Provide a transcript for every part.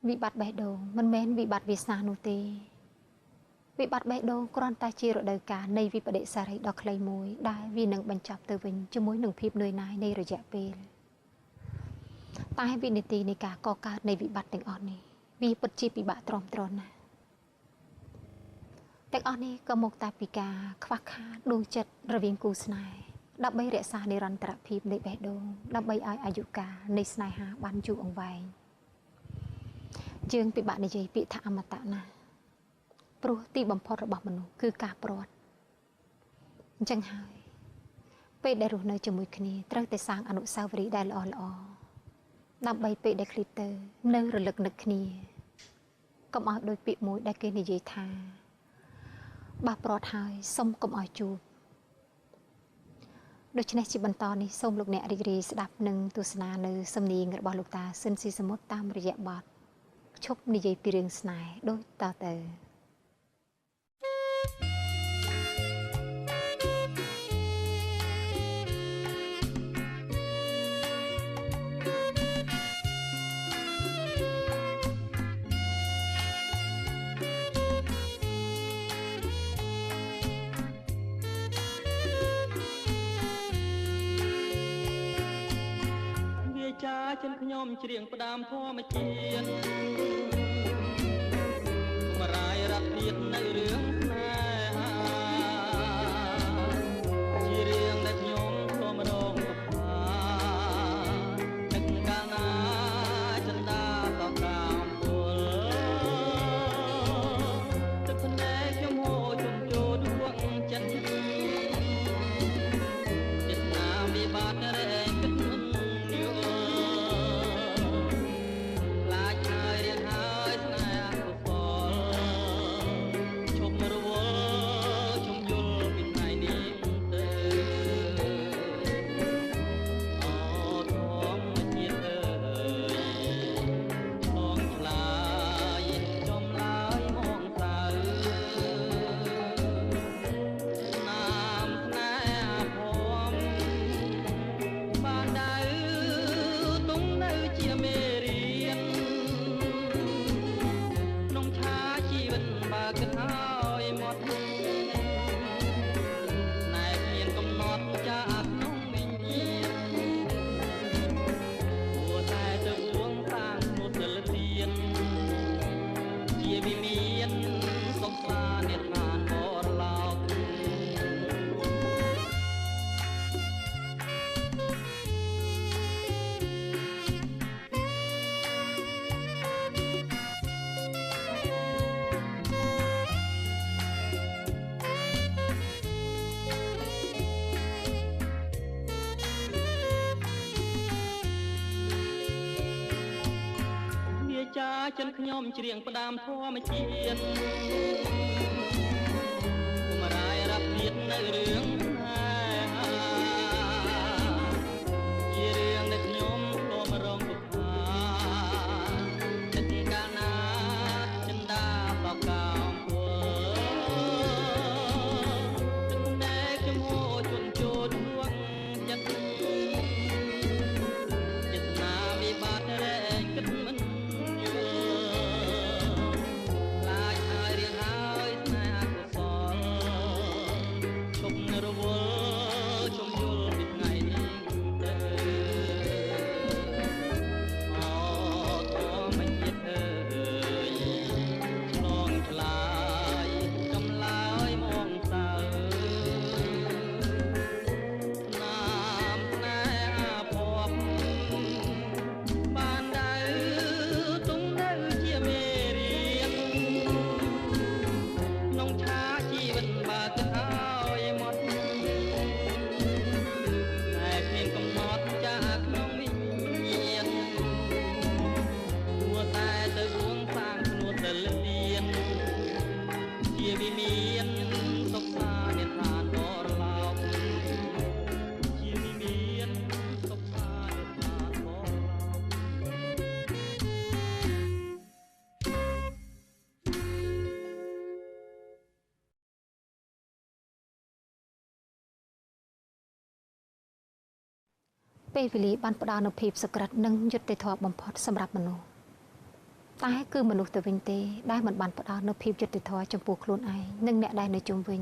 วิบัติบេះដូងមិនមែនវិបត្តិវាសនានោះទេវិបត្តិបេះដូងគ្រាន់តែជារដូវកាលនៃវិបដិសារីដ៏ខ្លីមួយដែលវានឹងបញ្ចប់ទៅវិញជាមួយនឹងភាពនឿយណាយនៃរយៈពេលតែវិនាទីនៃការកកើតនៃវិបត្តិទាំងអស់នេះវាពិតជាពិបាកទ្រាំទ្រណាស់ទាំងអស់នេះក៏មកតែពីការខ្វះខាតដួងចិត្តរវាងគូស្នេហ៍ដើម្បីរក្សានិរន្តរភាពនៃបេះដូងដើម្បីឲ្យអាយុកាលនៃស្នេហាបានយូរអង្វែងយើងពិបាកនិយាយពាក្យថាអមតៈណាស់ព្រោះទីបំផុតរបស់មនុស្សគឺការព្រាត់អញ្ចឹងហើយពេលដែលរស់នៅជាមួយគ្នាត្រូវតែសាងអនុស្សាវរីយ៍ដែលល្អល្អដើម្បីពេលដែលឃ្លាតទៅនៅរលឹកនឹកគ្នាកុំឲ្យដោយពាក្យមួយដែលគេនិយាយថាបះព្រាត់ហើយសុំកុំឲ្យជួបដូច្នេះជាបន្តនេះសូមលោកអ្នករីករាយស្ដាប់និងទស្សនានៅសំនៀងរបស់លោកតាស៊ិនស៊ីសមុទ្រតាមរយៈបទឈប់និយាយពីរឿងស្នេហ៍ដូចតទៅចាចិនខ្ញុំច្រៀងផ្ដាំធម្មជាតិមរាយរត់ទៀតនៅរឿងស្នេហាជារឿងដែលខ្ញុំធ្លាប់រងទុក្ខទឹកកាលណាចិនដាតតាមពលទឹកភ្នែកខ្ញុំហូរជុំចូលដួងចិត្តចិត្តណាវិបាករែងគិតមិនចិនខ្ញុំច្រៀងផ្ដាំធម្មជាតិមរាយរត់ទៀតនៅរឿងស្នេហាជារឿងដែលខ្ញុំធ្លាប់រងទុក្ខទឹកកាលណាចិនដាបកកំពុលទឹកភ្នែកខ្ញុំហូរជន់ចូលដួងចិត្តចិត្តណាវិបាករែងគិតមិនពេលវេលាបានផ្ដល់នូវភាពសុក្រិតនិងយុត្តិធម៌បំផុតសម្រាប់មនុស្ស តែគឺមនុស្សទៅវិញទេដែលមិនបានផ្ដល់នូវភាពយុត្តិធម៌ចំពោះខ្លួនឯងនិងអ្នកដែលនៅជុំវិញ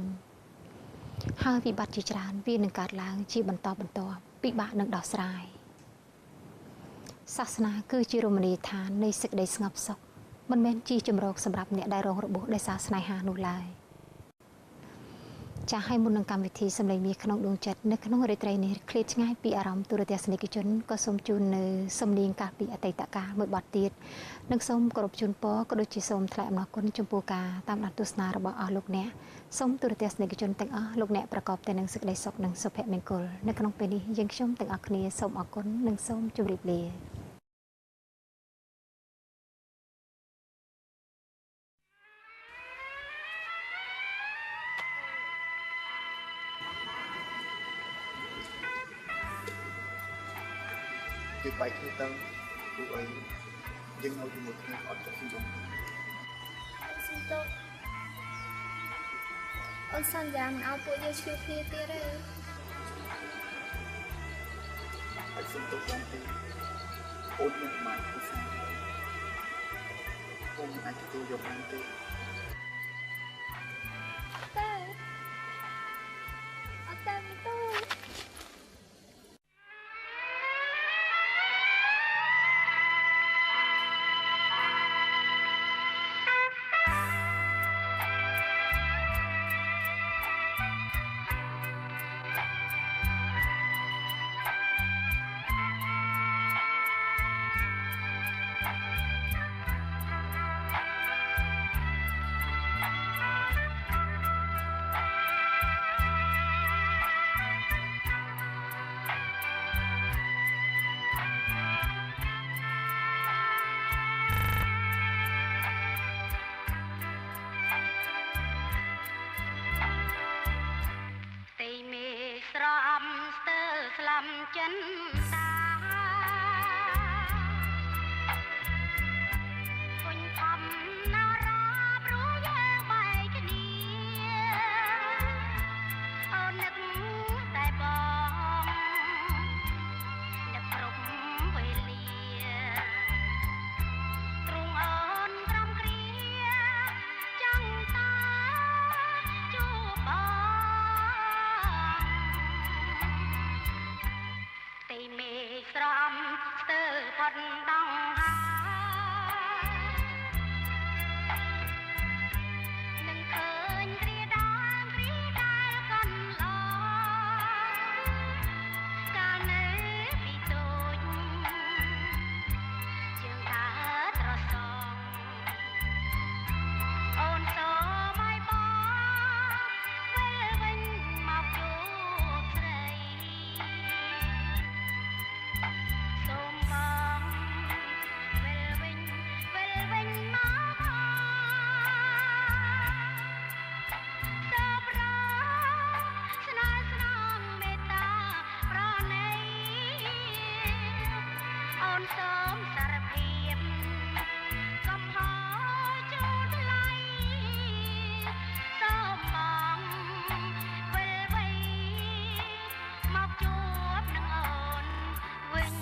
ហើយវិបត្តិជាច្រើនវានឹងកើតឡើងជាបន្តបន្ទាប់ពិបាកនឹងដោះស្រាយសាសនាគឺជារមណីយដ្ឋាននៃសេចក្តីស្ងប់សុខមិនមែនជាជំរកសម្រាប់អ្នកដែលរងរបួសដោយសារស្នេហានោះឡើយចាស់ឲ្យមុននឹងកម្មវិធីសម្លេងមាសក្នុងដួងចិត្តនៅក្នុងរាត្រីនេះឃ្លាតឆ្ងាយពីអារម្មណ៍ទូរទស្សនិកជនក៏សូមជូននៅសំនៀងកាលពីអតីតកាលមួយបទទៀតនិងសូមគោរពជូនពរក៏ដូចជាសូមថ្លែងអំណរគុណចំពោះការតាមដានទស្សនារបស់អស់លោកអ្នកសូមទូរទស្សនិកជនទាំងអស់លោកអ្នកប្រកបតែនឹងសេចក្តីសុខនិងសុភមង្គលនៅក្នុងពេលនេះយើងខ្ញុំទាំងអស់គ្នាសូមអរគុណនិងសូមជម្រាបលាយើងបែកគ្នាទៅពួកអីយើងនៅជាមួយគ្នាអត់ចុះស៊ីជុំស៊ីទៅអូនសន្យាមិនឲ្យពួកយើងឈ្លោះគ្នាទៀតទេហើយសុំទៅបងទីអូនមានប្រមាណភាសាអូនអាចទទួលយកបានទេតែអត់តែទៅ ចិនតាគុញធំណារាព្រោះយើងបែកគ្នាអូននឹកតែបងនឹកគ្រប់វេលាទ្រង់អូនក្រំគ្រាចង់តាជួបបងទីមេស្រំស្ទើរផុតដងហើយនឹងឃើញគ្រាដាកូនឡកាលនៅពីតូចជើងដើរត្រសងអូនសូមឲ្យបងវិលវិញមកជួបស្រីសូមបងវិលវិញមកសូមរស្នេហ៍ស្នងមេត្តាប្រណីអូនសូមសារភាពកំហុសជូនថ្លៃសូមបងវិលវិញមកជួបនឹងអូនវិញ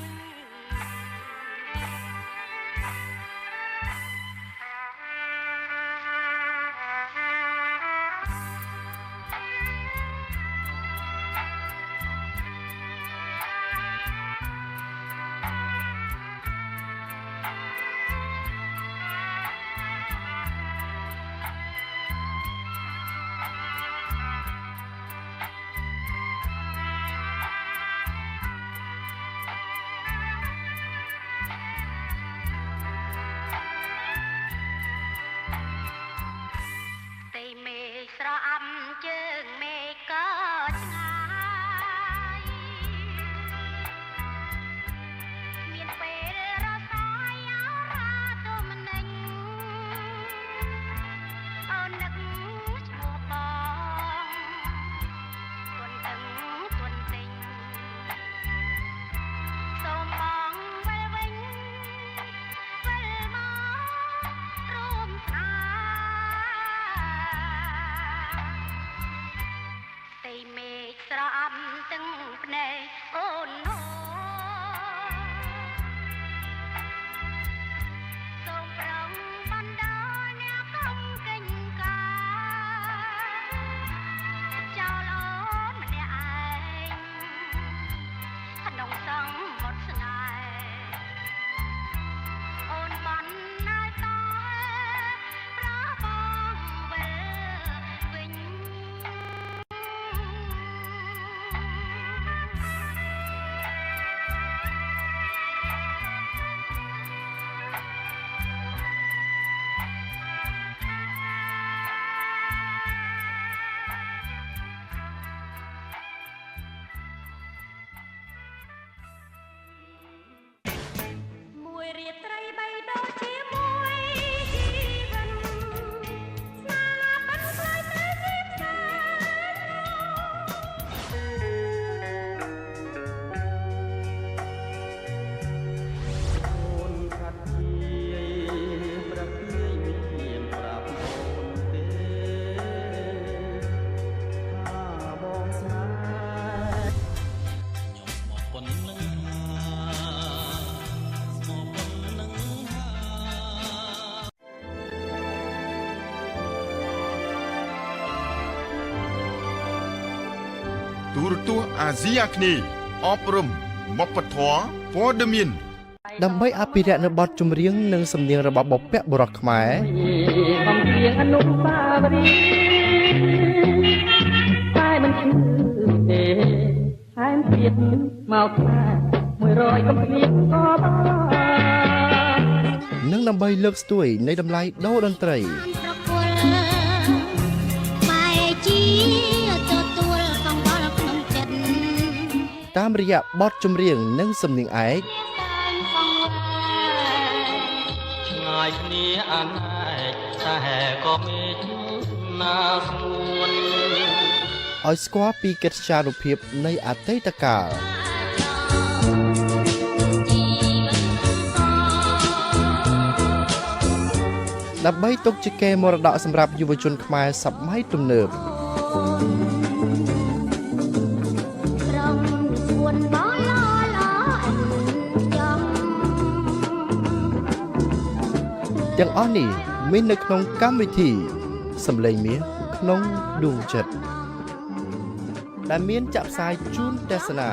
ទូរទស្សន៍អាស៊ីអាគ្នេយ៍អប់រំវប្បធម៌ព័ត៌មាន ដើម្បីអភិរក្សនៅបទចម្រៀងនិងសំនៀងរបស់បុព្វបុរសខ្មែរ កំព្រៀងអនុស្សាវរីយ៍តែមិនឈឺទេថែមទៀតមកថា100កំព្រៀងក៏បាន និងដើម្បីលើកស្ទួយនៃតម្លៃដូរតន្ត្រី ប្រគល់បែជាទទួលកង្វល់ក្នុងចិត្ត តាមរយៈបទចម្រៀងនិងសំនៀងឯក ឆ្ងាយគ្នាអាណែកតែក៏មានណាស្ងួន ឲ្យស្គាល់ពីកិត្យានុភាពនៃអតីតកាលដើម្បីទុកជាកេរមរតកសម្រាប់យុវជនខ្មែរសម័យទំនើប រំពួនបោឡឡចំ ទាំងអស់នេះមាននៅក្នុងកម្មវិធីសំឡេងមាសក្នុងដួងចិត្តដែលមានចាក់ផ្សាយជូនទស្សនា